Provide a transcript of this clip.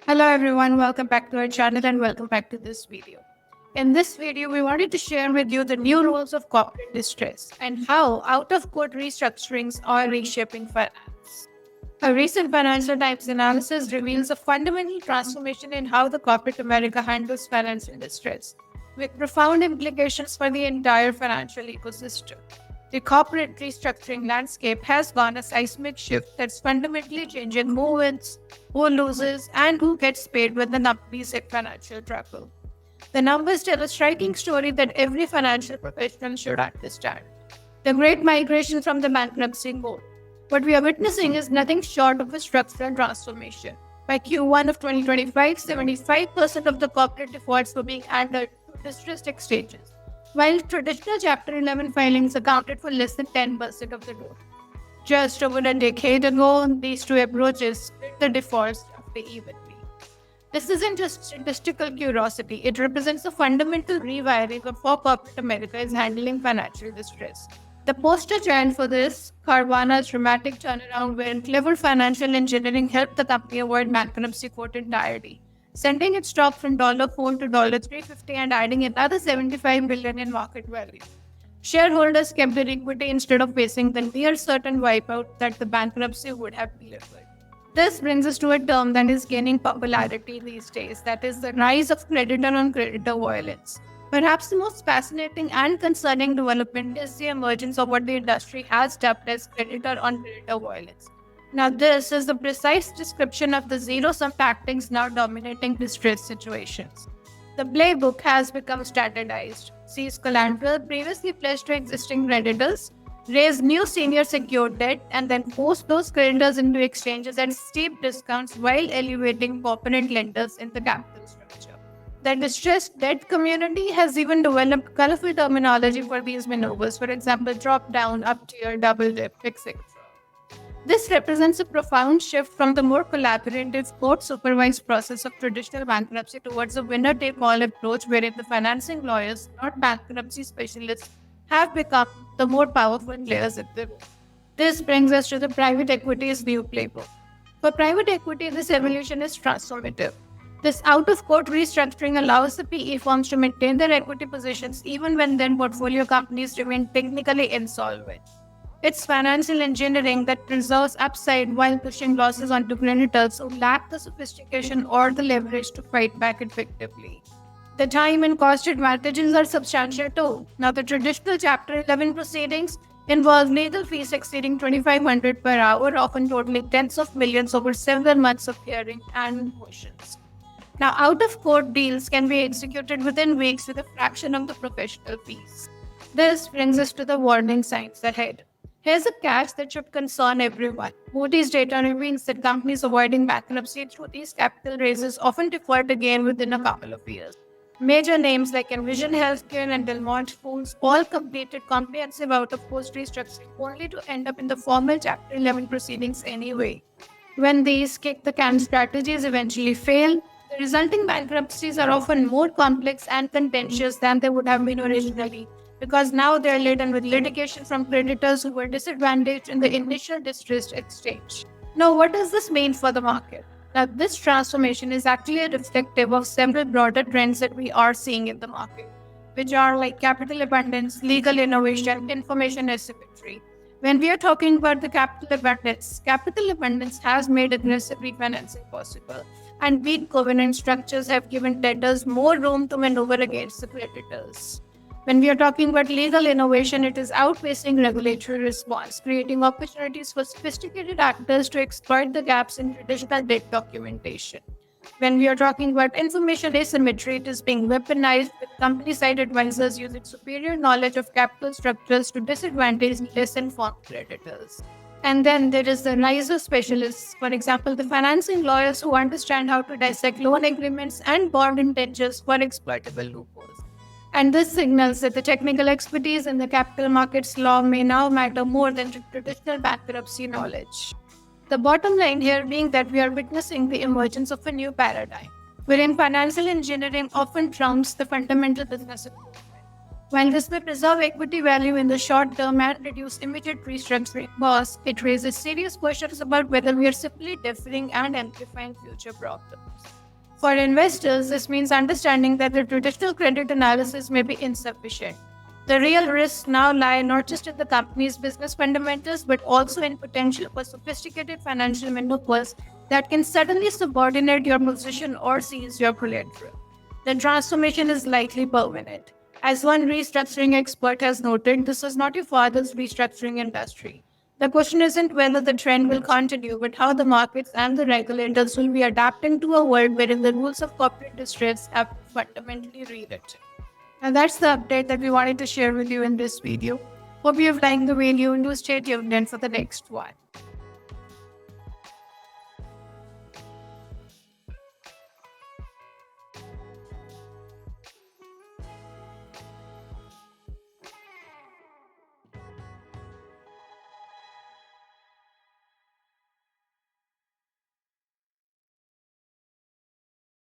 Hello everyone, welcome back to our channel and welcome back to this video. In this video, we wanted to share with you the new rules of corporate distress and how out-of-court restructurings are reshaping finance. A recent Financial Times analysis reveals a fundamental transformation in how the corporate America handles financial distress, with profound implications for the entire financial ecosystem. The corporate restructuring landscape has gone a seismic shift that's fundamentally changing who wins, who loses, and who gets paid when the companies hit financial trouble. The numbers tell a striking story that every financial professional should understand. The great migration from the bankruptcy code. What we are witnessing is nothing short of a structural transformation. By Q1 of 2025, 75% of the corporate defaults were being handled through distressed exchanges, while traditional Chapter 11 filings accounted for less than 10% of the total. Just over a decade ago, these two approaches split the defaults roughly evenly. This isn't just statistical curiosity, it represents a fundamental rewiring of how corporate America is handling financial distress. The poster child for this, Carvana's dramatic turnaround, wherein clever financial engineering helped the company avoid bankruptcy court entirely, sending its stock from $4 to $350 and adding another $75 billion in market value. Shareholders kept their equity instead of facing the near certain wipeout that the bankruptcy would have delivered. This brings us to a term that is gaining popularity these days, that is the rise of creditor on creditor violence. Perhaps the most fascinating and concerning development is the emergence of what the industry has dubbed as creditor on creditor violence. Now, this is the precise description of the zero-sum tactics now dominating distressed situations. The playbook has become standardized. Seize collateral previously pledged to existing creditors, raise new senior secured debt, and then force those creditors into exchanges at steep discounts while elevating corporate lenders in the capital structure. The distressed debt community has even developed colorful terminology for these maneuvers, for example, drop down, up tier, double dip, etc. This represents a profound shift from the more collaborative, court-supervised process of traditional bankruptcy towards a winner-take-all approach wherein the financing lawyers, not bankruptcy specialists, have become the more powerful players in the room. This brings us to the private equity's new playbook. For private equity, this evolution is transformative. This out-of-court restructuring allows the PE firms to maintain their equity positions even when their portfolio companies remain technically insolvent. It's financial engineering that preserves upside while pushing losses onto creditors who lack the sophistication or the leverage to fight back effectively. The time and cost advantages are substantial too. Now, the traditional Chapter 11 proceedings involve legal fees exceeding $2,500 per hour, often totaling tens of millions over several months of hearing and motions. Now, out-of-court deals can be executed within weeks with a fraction of the professional fees. This brings us to the warning signs ahead. Here's a catch that should concern everyone. Moody's data reveals that companies avoiding bankruptcy through these capital raises often default again within a couple of years. Major names like Envision Healthcare and Delmont Foods all completed comprehensive out-of-court restructuring only to end up in the formal Chapter 11 proceedings anyway. When these kick-the-can strategies eventually fail, the resulting bankruptcies are often more complex and contentious than they would have been originally, because now they are laden with litigation from creditors who were disadvantaged in the initial distressed exchange. Now, what does this mean for the market? Now, this transformation is actually reflective of several broader trends that we are seeing in the market, which are like capital abundance, legal innovation, information asymmetry. When we are talking about the capital abundance has made aggressive refinancing possible, and weak covenant structures have given debtors more room to maneuver against the creditors. When we are talking about legal innovation, it is outpacing regulatory response, creating opportunities for sophisticated actors to exploit the gaps in traditional debt documentation. When we are talking about information asymmetry, it is being weaponized with company-side advisors using superior knowledge of capital structures to disadvantage less informed creditors. And then there is the rise of specialists, for example, the financing lawyers who understand how to dissect loan agreements and bond indentures for exploitable loopholes. And this signals that the technical expertise in the capital markets law may now matter more than traditional bankruptcy knowledge. The bottom line here being that we are witnessing the emergence of a new paradigm, wherein financial engineering often trumps the fundamental business improvement. While this may preserve equity value in the short term and reduce immediate restructuring costs, it raises serious questions about whether we are simply deferring and amplifying future problems. For investors, this means understanding that the traditional credit analysis may be insufficient. The real risks now lie not just in the company's business fundamentals, but also in potential for sophisticated financial maneuvers that can suddenly subordinate your position or seize your collateral. The transformation is likely permanent. As one restructuring expert has noted, this is not your father's restructuring industry. The question isn't whether the trend will continue, but how the markets and the regulators will be adapting to a world wherein the rules of corporate distress have fundamentally rewritten. And that's the update that we wanted to share with you in this video. Hope you've liked the video and do stay tuned in for the next one.